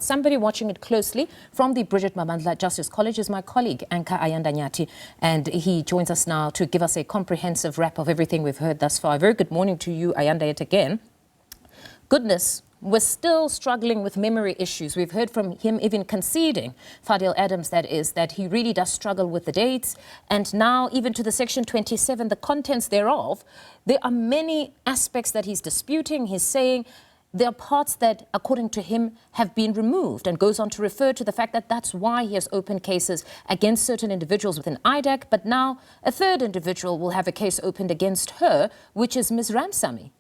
Somebody watching it closely from the Madlanga Justice College is my colleague, Anka Ayandanyati, and he joins us now to give us a comprehensive wrap of everything we've heard thus far. Very good morning to you, Ayanda, yet again. Goodness, we're still struggling with memory issues. We've heard from him even conceding, Fadiel Adams that is, that he really does struggle with the dates. And now even to the Section 27, the contents thereof, there are many aspects that he's disputing. He's saying there are parts that, according to him, have been removed, and goes on to refer to the fact that that's why he has opened cases against certain individuals within IDAC, but now a third individual will have a case opened against her, which is Ms. Ramsamy.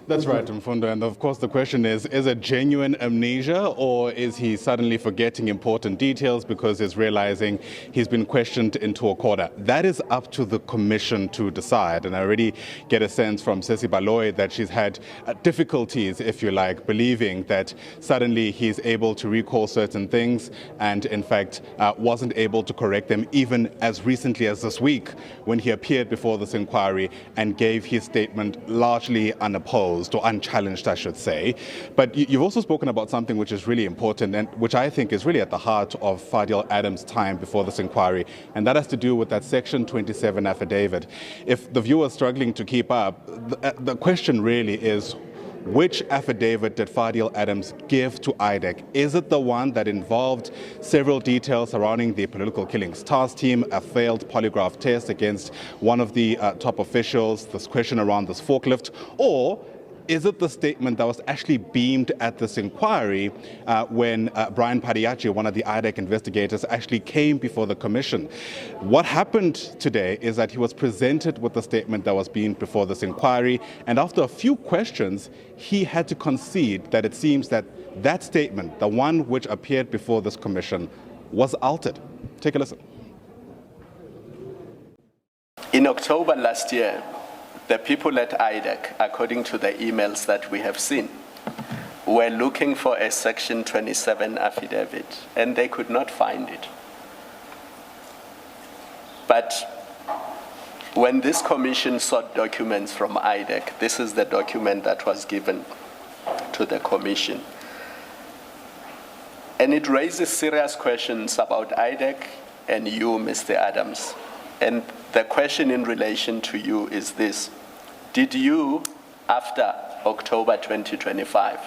That's right, Mfundo. And of course, the question is it genuine amnesia, or is he suddenly forgetting important details because he's realizing he's been questioned into a corner? That is up to the commission to decide. And I already get a sense from Sesi Baloy that she's had difficulties, if you like, believing that suddenly he's able to recall certain things and, in fact, wasn't able to correct them even as recently as this week when he appeared before this inquiry and gave his statement largely unopposed, or unchallenged, I should say. But you've also spoken about something which is really important and which I think is really at the heart of Fadiel Adams' time before this inquiry, and that has to do with that Section 27 affidavit. If the viewer is struggling to keep up, the question really is, which affidavit did Fadiel Adams give to IDAC? Is it the one that involved several details surrounding the political killings task team, a failed polygraph test against one of the top officials, this question around this forklift, or is it the statement that was actually beamed at this inquiry when Brian Padiachi, one of the IDAC investigators, actually came before the commission? What happened today is that he was presented with the statement that was beamed before this inquiry, and after a few questions, he had to concede that it seems that that statement, the one which appeared before this commission, was altered. Take a listen. In October last year, the people at IDAC, according to the emails that we have seen, were looking for a Section 27 affidavit, and they could not find it. But when this commission sought documents from IDAC, this is the document that was given to the commission. And it raises serious questions about IDAC and you, Mr. Adams. And the question in relation to you is this: did you, after October 2025,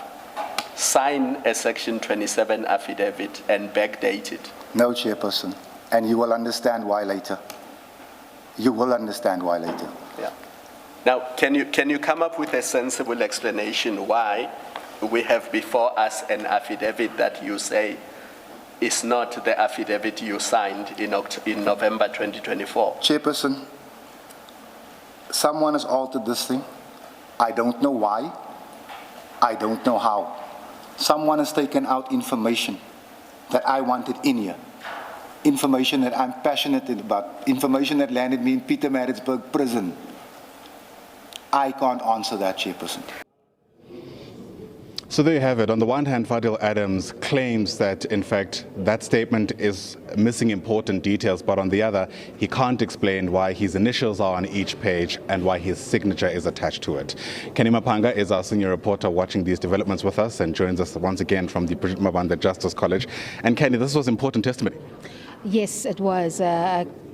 sign a Section 27 affidavit and backdate it? No, Chairperson, and you will understand why later. You will understand why later. Yeah. Now, can you come up with a sensible explanation why we have before us an affidavit that you say is not the affidavit you signed in November 2024? Chairperson, someone has altered this thing. I don't know why. I don't know how. Someone has taken out information that I wanted in here. Information that I'm passionate about. Information that landed me in Pietermaritzburg prison. I can't answer that, Chairperson. So there you have it. On the one hand, Fadiel Adams claims that, in fact, that statement is missing important details, but on the other, he can't explain why his initials are on each page and why his signature is attached to it. Canny Maphanga is our senior reporter watching these developments with us and joins us once again from the Madlanga Justice College. And Canny, this was important testimony. Yes, it was.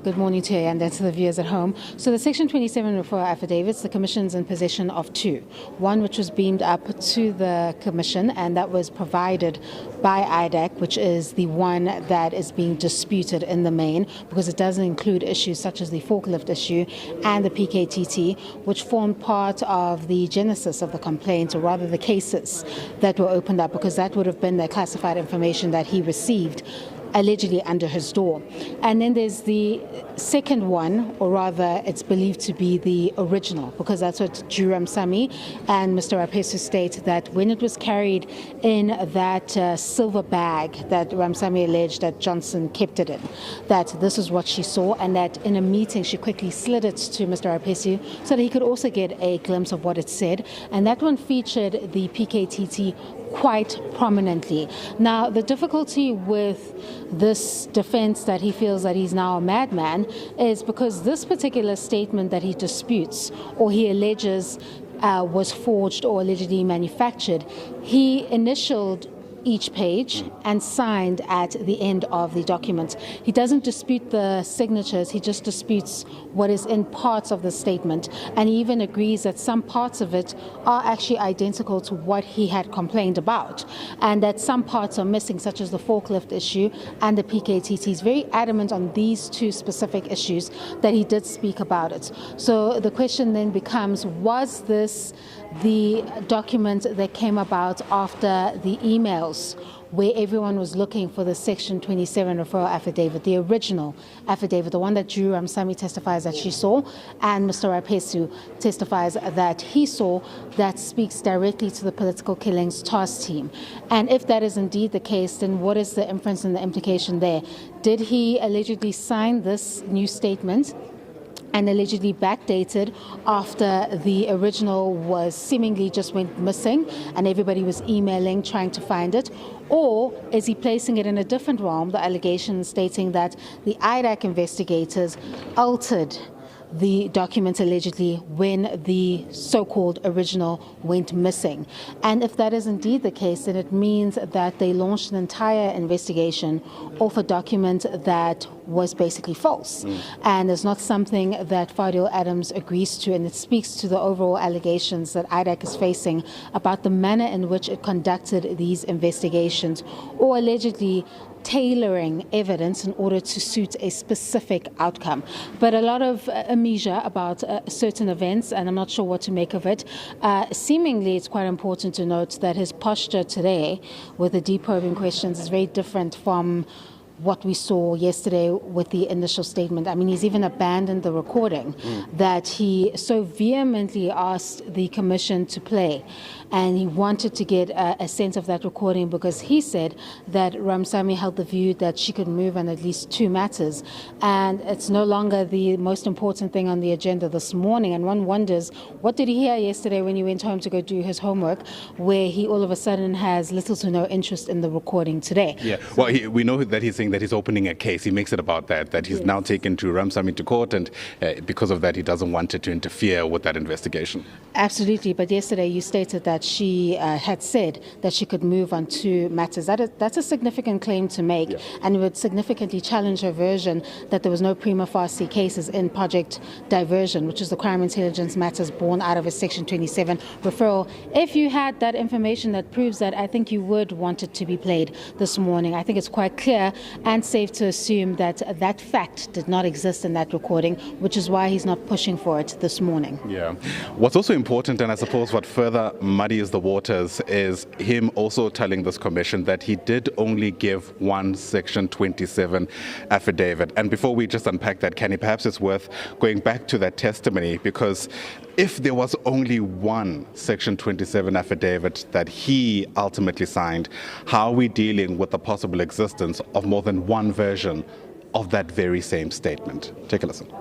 Good morning to you and to the viewers at home. So the Section 27 referral affidavits, the Commission's in possession of two. One which was beamed up to the Commission, and that was provided by IDAC, which is the one that is being disputed in the main, because it doesn't include issues such as the forklift issue and the PKTT, which formed part of the genesis of the complaint, or rather the cases that were opened up, because that would have been the classified information that he received allegedly under his door. And then there's the second one, or rather it's believed to be the original, because that's what Ju Ramsamy and Mr. Rapesu state, that when it was carried in that silver bag that Ramsamy alleged that Johnson kept it in, that this is what she saw, and that in a meeting she quickly slid it to Mr. Rapesu so that he could also get a glimpse of what it said. And that one featured the PKTT quite prominently. Now, the difficulty with this defense that he feels that he's now a madman is because this particular statement that he disputes, or he alleges was forged or allegedly manufactured, he initialed each page and signed at the end of the document. He doesn't dispute the signatures, he just disputes what is in parts of the statement, and he even agrees that some parts of it are actually identical to what he had complained about, and that some parts are missing, such as the forklift issue and the PKTT. He's very adamant on these two specific issues that he did speak about it. So the question then becomes, was this the document that came about after the emails where everyone was looking for the Section 27 referral affidavit, the original affidavit, the one that Drew Ramsamy testifies that she saw, and Mr. Rapesu testifies that he saw, that speaks directly to the political killings task team? And if that is indeed the case, then what is the inference and the implication there? Did he allegedly sign this new statement and allegedly backdated after the original was seemingly just went missing and everybody was emailing trying to find it? Or is he placing it in a different realm, the allegation stating that the IDAC investigators altered the document allegedly when the so-called original went missing? And if that is indeed the case, then it means that they launched an entire investigation of a document that was basically false. And it's not something that Fadiel Adams agrees to, and it speaks to the overall allegations that IDAC is facing about the manner in which it conducted these investigations, or allegedly tailoring evidence in order to suit a specific outcome. But a lot of amnesia about certain events, and I'm not sure what to make of it. Seemingly, it's quite important to note that his posture today with the deprobing questions is very different from what we saw yesterday with the initial statement. I mean, he's even abandoned the recording that he so vehemently asked the commission to play. And he wanted to get a sense of that recording because he said that Ramsamy held the view that she could move on at least two matters. And it's no longer the most important thing on the agenda this morning. And one wonders, what did he hear yesterday when he went home to go do his homework, where he all of a sudden has little to no interest in the recording today? Yeah, well, we know that he's saying that he's opening a case. He makes it about that he's now taken to Ramsamy to court, and because of that, he doesn't want it to interfere with that investigation. Absolutely, but yesterday you stated that she had said that she could move on two matters. That's a significant claim to make, and would significantly challenge her version that there was no prima facie cases in Project Diversion, which is the crime intelligence matters born out of a Section 27 referral. If you had that information that proves that, I think you would want it to be played this morning. I think it's quite clear and safe to assume that that fact did not exist in that recording, which is why he's not pushing for it this morning. Yeah. What's also important, and I suppose what further muddies the waters, is him also telling this commission that he did only give one Section 27 affidavit. And before we just unpack that, Canny, perhaps it's worth going back to that testimony, because if there was only one Section 27 affidavit that he ultimately signed, how are we dealing with the possible existence of more than one version of that very same statement? Take a listen.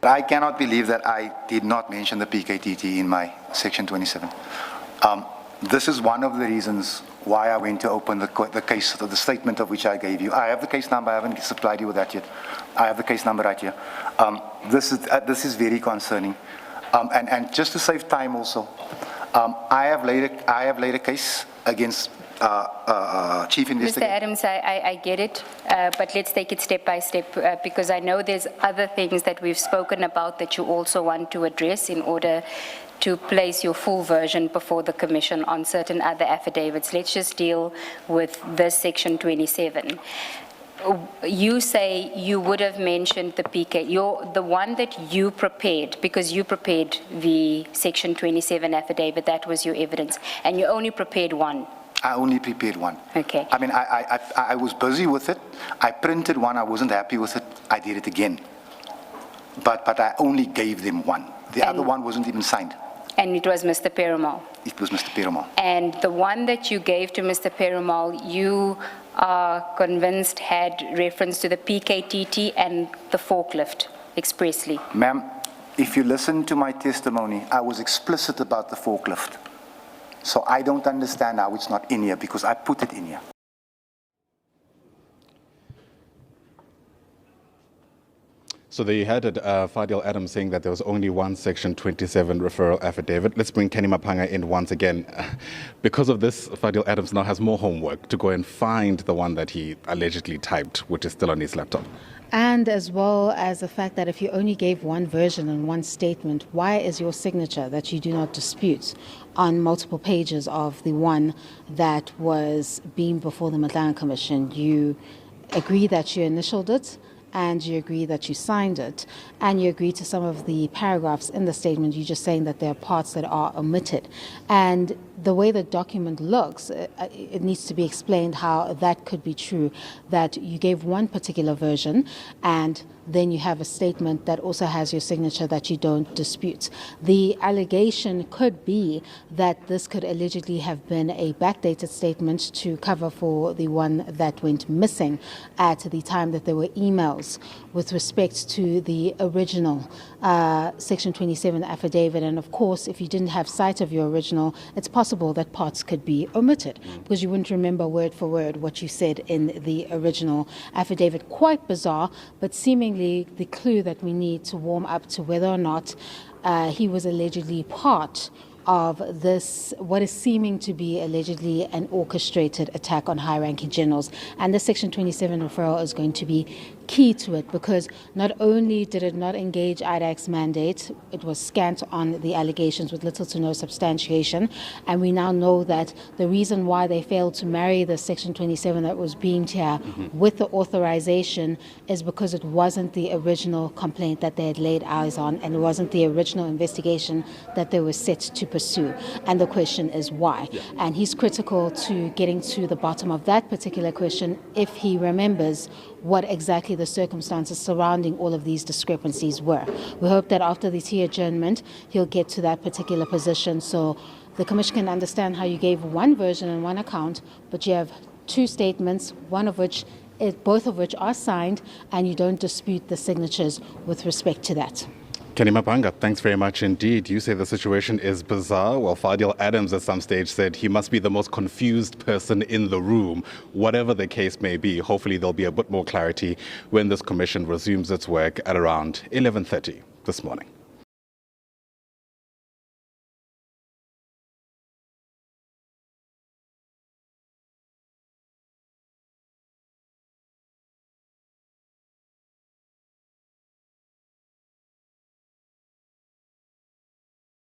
I cannot believe that I did not mention the PKTT in my Section 27. This is one of the reasons why I went to open the case, the statement of which I gave you. I have the case number. I haven't supplied you with that yet. I have the case number right here. This is very concerning. And just to save time also, I have laid a case against Chief Investigator. Mr. Adams, I get it, but let's take it step by step, because I know there's other things that we've spoken about that you also want to address in order to place your full version before the Commission on certain other affidavits. Let's just deal with this Section 27. You say you would have mentioned the PK, the one that you prepared, because you prepared the Section 27 affidavit, that was your evidence, and you only prepared one. I only prepared one. Okay. I mean, I was busy with it. I printed one. I wasn't happy with it. I did it again. But I only gave them one. The other one wasn't even signed. And it was Mr. Perumal? It was Mr. Perumal. And the one that you gave to Mr. Perumal, you are convinced had reference to the PKTT and the forklift expressly? Ma'am, if you listen to my testimony, I was explicit about the forklift. So I don't understand how it's not in here, because I put it in here. So there you had it, Fadiel Adams saying that there was only one Section 27 referral affidavit. Let's bring Canny Maphanga in once again. Because of this, Fadiel Adams now has more homework to go and find the one that he allegedly typed, which is still on his laptop. And as well as the fact that if you only gave one version and one statement, why is your signature that you do not dispute on multiple pages of the one that was being before the Madlanga Commission? You agree that you initialed it, and you agree that you signed it, and you agree to some of the paragraphs in the statement. You're just saying that there are parts that are omitted. And the way the document looks, it needs to be explained how that could be true, that you gave one particular version and then you have a statement that also has your signature that you don't dispute. The allegation could be that this could allegedly have been a backdated statement to cover for the one that went missing at the time that there were emails with respect to the original Section 27 affidavit. And of course, if you didn't have sight of your original, it's possible that parts could be omitted because you wouldn't remember word for word what you said in the original affidavit. Quite bizarre, but seemingly the clue that we need to warm up to whether or not he was allegedly part of this, what is seeming to be allegedly an orchestrated attack on high-ranking generals. And the Section 27 referral is going to be key to it because not only did it not engage IDAC's mandate, it was scant on the allegations with little to no substantiation. And we now know that the reason why they failed to marry the Section 27 that was beamed here with the authorization is because it wasn't the original complaint that they had laid eyes on, and it wasn't the original investigation that they were set to pursue. And the question is why? And he's critical to getting to the bottom of that particular question if he remembers what exactly the circumstances surrounding all of these discrepancies were. We hope that after the tea adjournment, he'll get to that particular position so the Commission can understand how you gave one version and one account, but you have two statements, both of which are signed, and you don't dispute the signatures with respect to that. Canny Maphanga, thanks very much indeed. You say the situation is bizarre. Well, Fadiel Adams at some stage said he must be the most confused person in the room. Whatever the case may be, hopefully there'll be a bit more clarity when this commission resumes its work at around 11:30 this morning.